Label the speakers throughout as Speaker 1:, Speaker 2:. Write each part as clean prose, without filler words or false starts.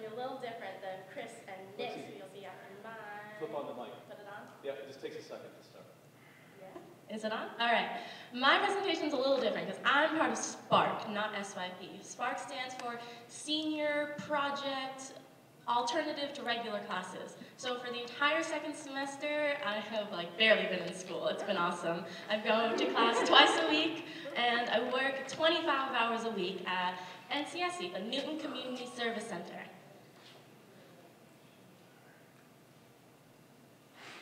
Speaker 1: be a little different than Chris and Nick's, who you'll see after mine.
Speaker 2: Flip on the mic.
Speaker 1: Put it on?
Speaker 2: Yeah, it just takes a second to start.
Speaker 1: Yeah. Is it on? All right. My presentation's a little different because I'm part of SPARK, not SYP. SPARK stands for Senior Project Alternative to Regular Classes. So for the entire second semester, I have barely been in school. It's been awesome. I go to class twice a week, and I work 25 hours a week at NCSE, the Newton Community Service Center.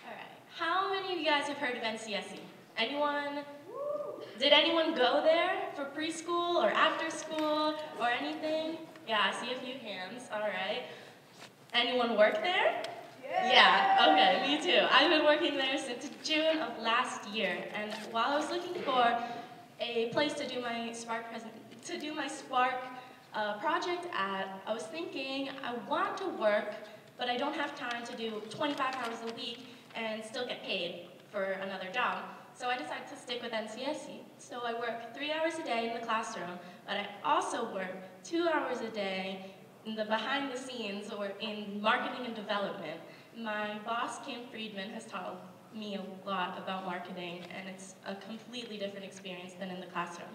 Speaker 1: All right. How many of you guys have heard of NCSE? Anyone? Did anyone go there for preschool or after school or anything? Yeah, I see a few hands. All right. Anyone work there? Yeah, okay, me too. I've been working there since June of last year, and while I was looking for a place to do my SPARK project at, I was thinking I want to work, but I don't have time to do 25 hours a week and still get paid for another job. So I decided to stick with NCSE. So I work 3 hours a day in the classroom, but I also work 2 hours a day in the behind the scenes or in marketing and development. My boss, Kim Friedman, has taught me a lot about marketing, and it's a completely different experience than in the classroom.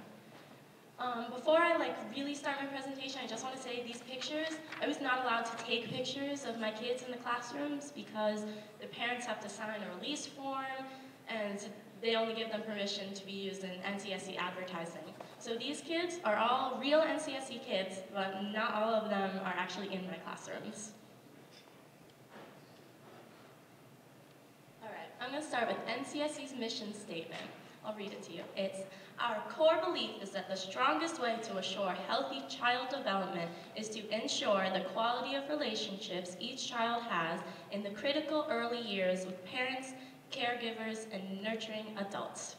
Speaker 1: Before I really start my presentation, I just want to say these pictures, I was not allowed to take pictures of my kids in the classrooms because the parents have to sign a release form, and they only give them permission to be used in NCSE advertising. So these kids are all real NCSE kids, but not all of them are actually in my classrooms. All right, I'm going to start with NCSE's mission statement. I'll read it to you. It's, our core belief is that the strongest way to assure healthy child development is to ensure the quality of relationships each child has in the critical early years with parents, caregivers, and nurturing adults.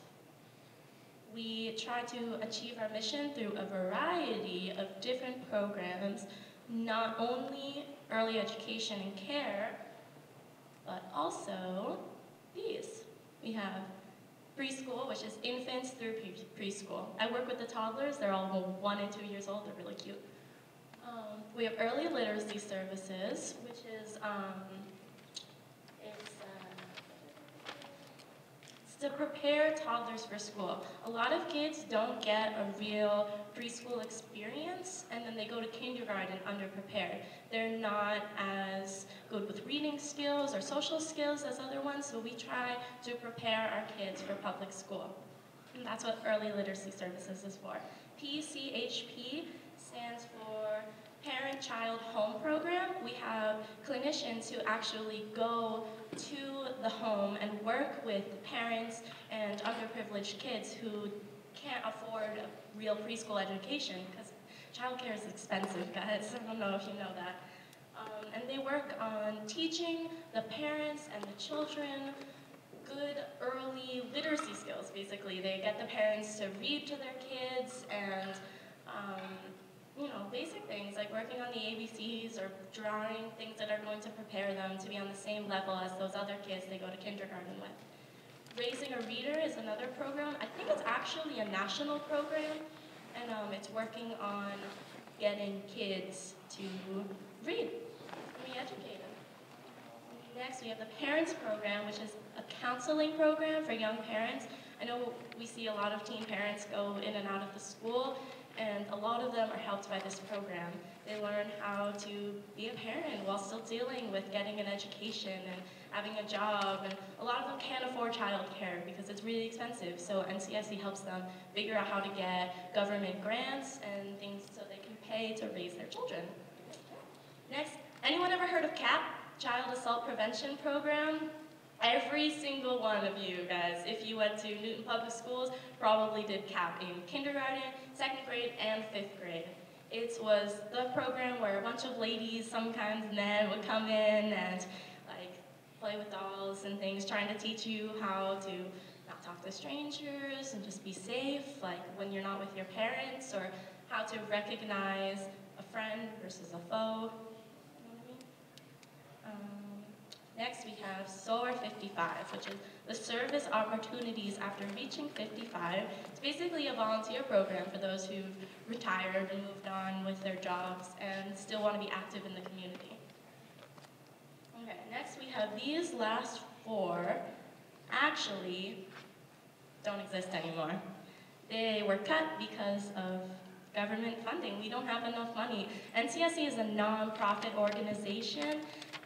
Speaker 1: We try to achieve our mission through a variety of different programs, not only early education and care, but also these. We have preschool, which is infants through preschool. I work with the toddlers. They're all 1 and 2 years old. They're really cute. We have early literacy services, which is to prepare toddlers for school. A lot of kids don't get a real preschool experience, and then they go to kindergarten underprepared. They're not as good with reading skills or social skills as other ones, so we try to prepare our kids for public school. And that's what Early Literacy Services is for. PCHP stands for Parent-Child Home Program. We have clinicians who actually go to the home and work with parents and underprivileged kids who can't afford a real preschool education because childcare is expensive, guys. I don't know if you know that. And they work on teaching the parents and the children good early literacy skills, basically. They get the parents to read to their kids and basic things like working on the ABCs or drawing things that are going to prepare them to be on the same level as those other kids they go to kindergarten with. Raising a Reader is another program. I think it's actually a national program, and it's working on getting kids to read and be educated. Next, we have the Parents Program, which is a counseling program for young parents. I know we see a lot of teen parents go in and out of the school, and a lot of them are helped by this program. They learn how to be a parent while still dealing with getting an education and having a job, and a lot of them can't afford childcare because it's really expensive, so NCSE helps them figure out how to get government grants and things so they can pay to raise their children. Next, anyone ever heard of CAP, Child Assault Prevention Program? Every single one of you guys, if you went to Newton Public Schools, probably did CAP in kindergarten, 2nd grade, and 5th grade. It was the program where a bunch of ladies, sometimes men, would come in and play with dolls and things, trying to teach you how to not talk to strangers and just be safe, when you're not with your parents, or how to recognize a friend versus a foe. You know what I mean? Next, we have SOAR 55, which is the Service Opportunities After Reaching 55. It's basically a volunteer program for those who've retired and moved on with their jobs and still want to be active in the community. Okay, next we have these last four actually don't exist anymore. They were cut because of government funding. We don't have enough money. NCSE is a non-profit organization,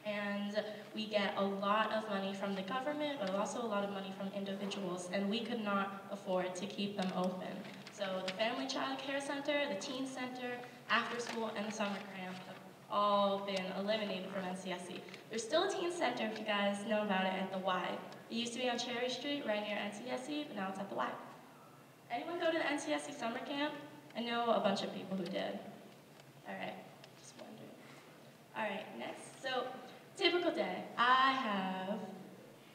Speaker 1: and we get a lot of money from the government, but also a lot of money from individuals, and we could not afford to keep them open. So the Family Child Care Center, the Teen Center, After School, and the Summer Camp have all been eliminated from NCSE. There's still a Teen Center, if you guys know about it, at the Y. It used to be on Cherry Street, right near NCSE, but now it's at the Y. Anyone go to the NCSE Summer Camp? I know a bunch of people who did. All right, just wondering. All right, next. So, typical day.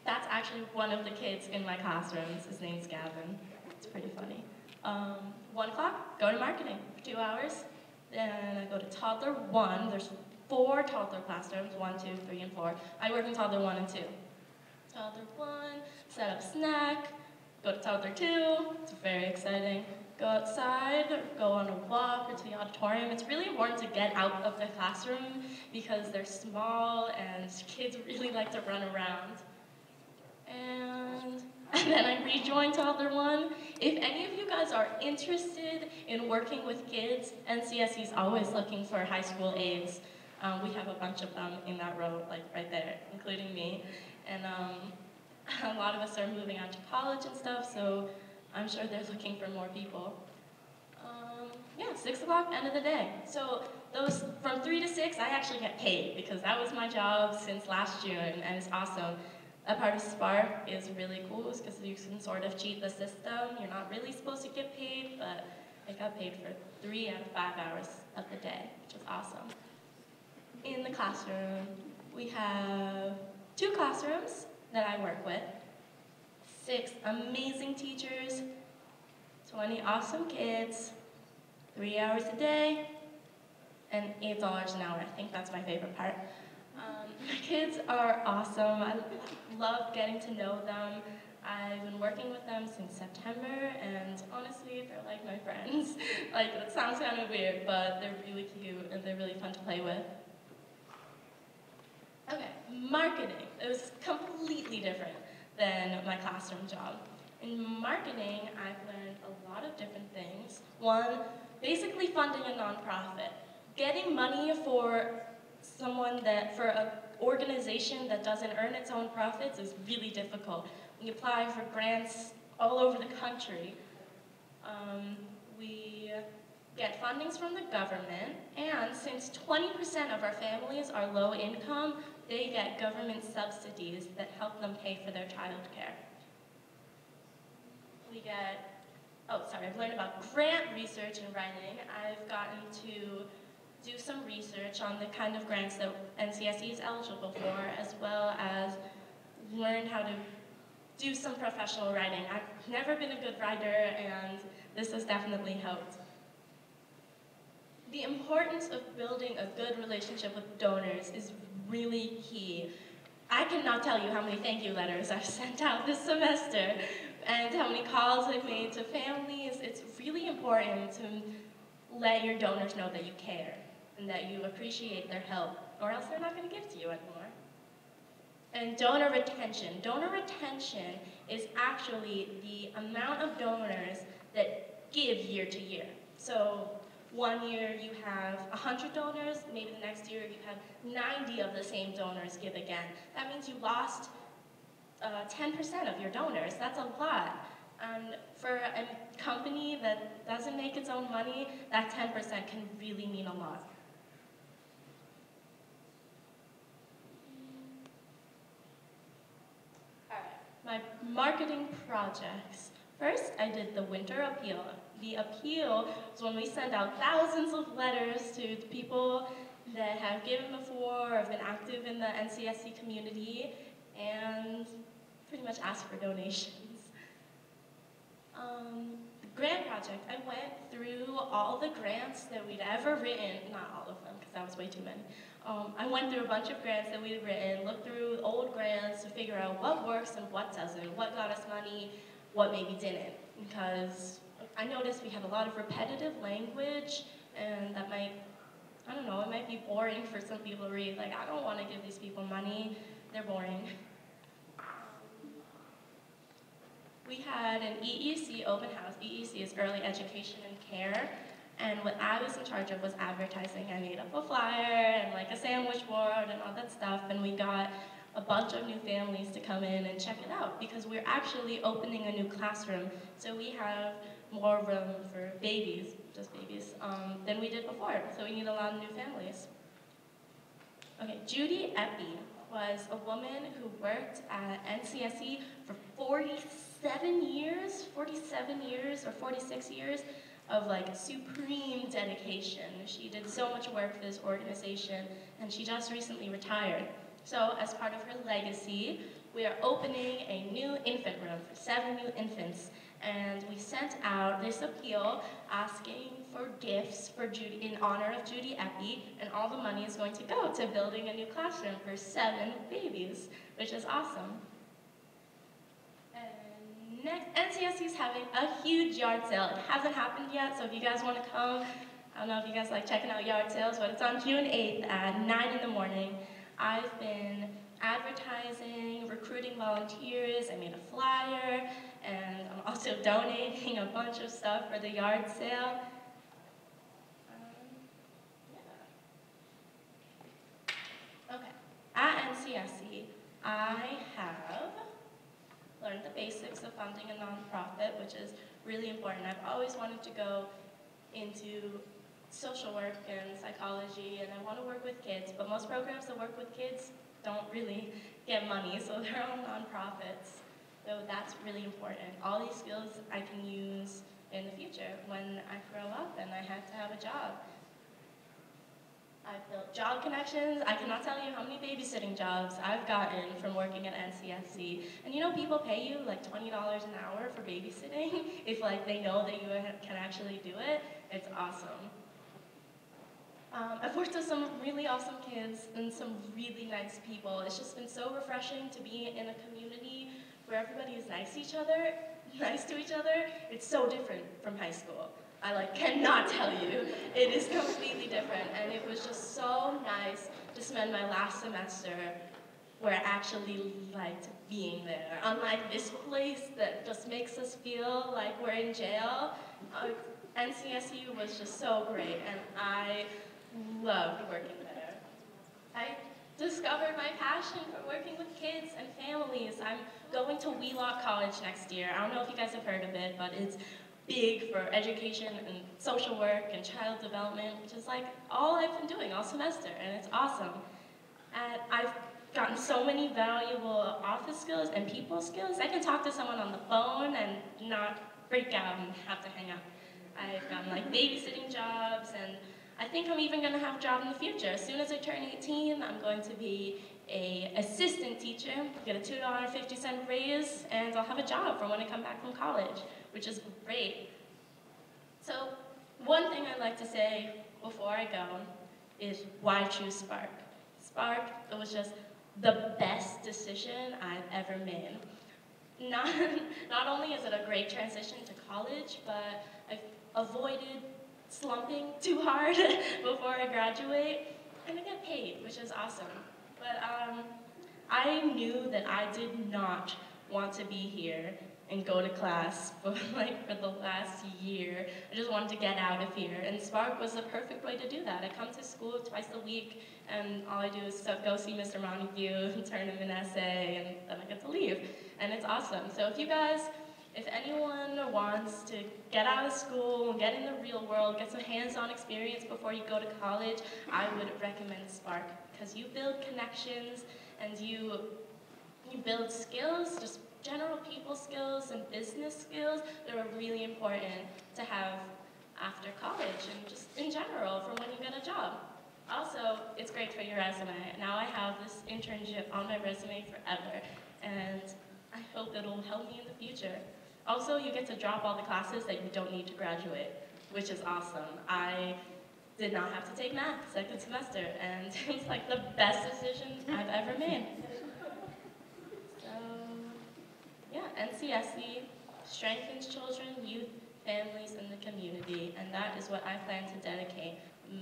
Speaker 1: That's actually one of the kids in my classrooms. His name's Gavin. It's pretty funny. 1 o'clock, go to marketing for 2 hours. Then I go to toddler 1. There's 4 toddler classrooms, 1, 2, 3, and 4. I work in toddler 1 and 2. Toddler 1, set up snack. Go to toddler 2, it's very exciting. Go outside, go on a walk or to the auditorium. It's really important to get out of the classroom because they're small and kids really like to run around. And then I rejoin toddler 1. If any of you guys are interested in working with kids, NCSE is always looking for high school aides. We have a bunch of them in that row, like right there, including me. And a lot of us are moving on to college and stuff, so I'm sure they're looking for more people. Yeah, 6 o'clock, end of the day. So those from 3 to 6, I actually get paid because that was my job since last June, and it's awesome. That part of Spark is really cool because you can sort of cheat the system. You're not really supposed to get paid, but I got paid for 3 out of 5 hours of the day, which is awesome. In the classroom, we have 2 classrooms that I work with, 6 amazing teachers, 20 awesome kids, 3 hours a day, and $8 an hour. I think that's my favorite part. My kids are awesome. I love getting to know them. I've been working with them since September, and honestly, they're like my friends. Like, that sounds kind of weird, but they're really cute, and they're really fun to play with. Okay, marketing. It was completely different than my classroom job. In marketing, I've learned a lot of different things. One, basically funding a nonprofit. Getting money for for an organization that doesn't earn its own profits is really difficult. We apply for grants all over the country. We get fundings from the government, and since 20% of our families are low income, they get government subsidies that help them pay for their childcare. I've learned about grant research and writing. I've gotten to do some research on the kind of grants that NCSE is eligible for, as well as learn how to do some professional writing. I've never been a good writer, and this has definitely helped. The importance of building a good relationship with donors is really key. I cannot tell you how many thank you letters I've sent out this semester and how many calls I've made to families. It's really important to let your donors know that you care and that you appreciate their help, or else they're not going to give to you anymore. And donor retention. Donor retention is actually the amount of donors that give year to year. So 1 year you have 100 donors, maybe the next year you have 90 of the same donors give again. That means you lost 10% of your donors. That's a lot. And for a company that doesn't make its own money, that 10% can really mean a lot. My marketing projects. First, I did the winter appeal. The appeal is when we send out thousands of letters to people that have given before or have been active in the NCSE community and pretty much ask for donations. The grant project. I went through all the grants that we'd ever written, not all of them, because that was way too many. I went through a bunch of grants that we'd written, looked through old grants to figure out what works and what doesn't, what got us money, what maybe didn't. Because I noticed we have a lot of repetitive language, and that might, I don't know, it might be boring for some people to read. Like, I don't want to give these people money, they're boring. We had an EEC open house. EEC is Early Education and Care. And what I was in charge of was advertising. I made up a flyer and like a sandwich board and all that stuff. And we got a bunch of new families to come in and check it out because we're actually opening a new classroom. So we have more room for babies, just babies, than we did before. So we need a lot of new families. Okay, Judy Epi was a woman who worked at NCSE for 47 years or 46 years of like supreme dedication. She did so much work for this organization and she just recently retired. So as part of her legacy, we are opening a new infant room for 7 new infants. And we sent out this appeal asking for gifts for Judy, in honor of Judy Epi, and all the money is going to go to building a new classroom for 7 babies, which is awesome. And next, NCSE is having a huge yard sale. It hasn't happened yet, so if you guys want to come, I don't know if you guys like checking out yard sales, but it's on June 8th at 9 in the morning. I've been advertising, recruiting volunteers, I made a flyer, and I'm also donating a bunch of stuff for the yard sale. Okay, at NCSE, I have learned the basics of funding a nonprofit, which is really important. I've always wanted to go into social work and psychology, and I want to work with kids, but most programs that work with kids don't really get money, so they're all nonprofits. So that's really important. All these skills I can use in the future when I grow up and I have to have a job. I've built job connections. I cannot tell you how many babysitting jobs I've gotten from working at NCSC. And you know, people pay you like $20 an hour for babysitting if like they know that you can actually do it. It's awesome. I've worked with some really awesome kids and some really nice people. It's just been so refreshing to be in a community where everybody is nice to each other. It's so different from high school. I like cannot tell you. It is completely different, and it was just so nice to spend my last semester where I actually liked being there. Unlike this place that just makes us feel like we're in jail, NCSU was just so great, and I loved working there. I discovered my passion for working with kids and families. I'm going to Wheelock College next year. I don't know if you guys have heard of it, but it's big for education and social work and child development, which is like all I've been doing all semester, and it's awesome. And I've gotten so many valuable office skills and people skills. I can talk to someone on the phone and not freak out and have to hang up. I've gotten like babysitting jobs, and I think I'm even going to have a job in the future. As soon as I turn 18, I'm going to be an assistant teacher, get a $2.50 raise, and I'll have a job for when I come back from college, which is great. So one thing I'd like to say before I go is why choose Spark? Spark, it was just the best decision I've ever made. Not only is it a great transition to college, but I've avoided slumping too hard before I graduate, and I get paid, which is awesome. But I knew that I did not want to be here and go to class for the last year. I just wanted to get out of here, and Spark was the perfect way to do that. I come to school twice a week, and all I do is go see Mr. Montague and turn him an essay, and then I get to leave, and it's awesome. So if anyone wants to get out of school, get in the real world, get some hands-on experience before you go to college, I would recommend Spark, because you build connections and you build skills, just general people skills and business skills that are really important to have after college and just in general for when you get a job. Also, it's great for your resume. Now I have this internship on my resume forever, and I hope it'll help me in the future. Also, you get to drop all the classes that you don't need to graduate, which is awesome. I did not have to take math second semester, and it's like the best decision I've ever made. So, yeah, NCSE strengthens children, youth, families, and the community, and that is what I plan to dedicate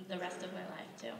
Speaker 1: the rest of my life to.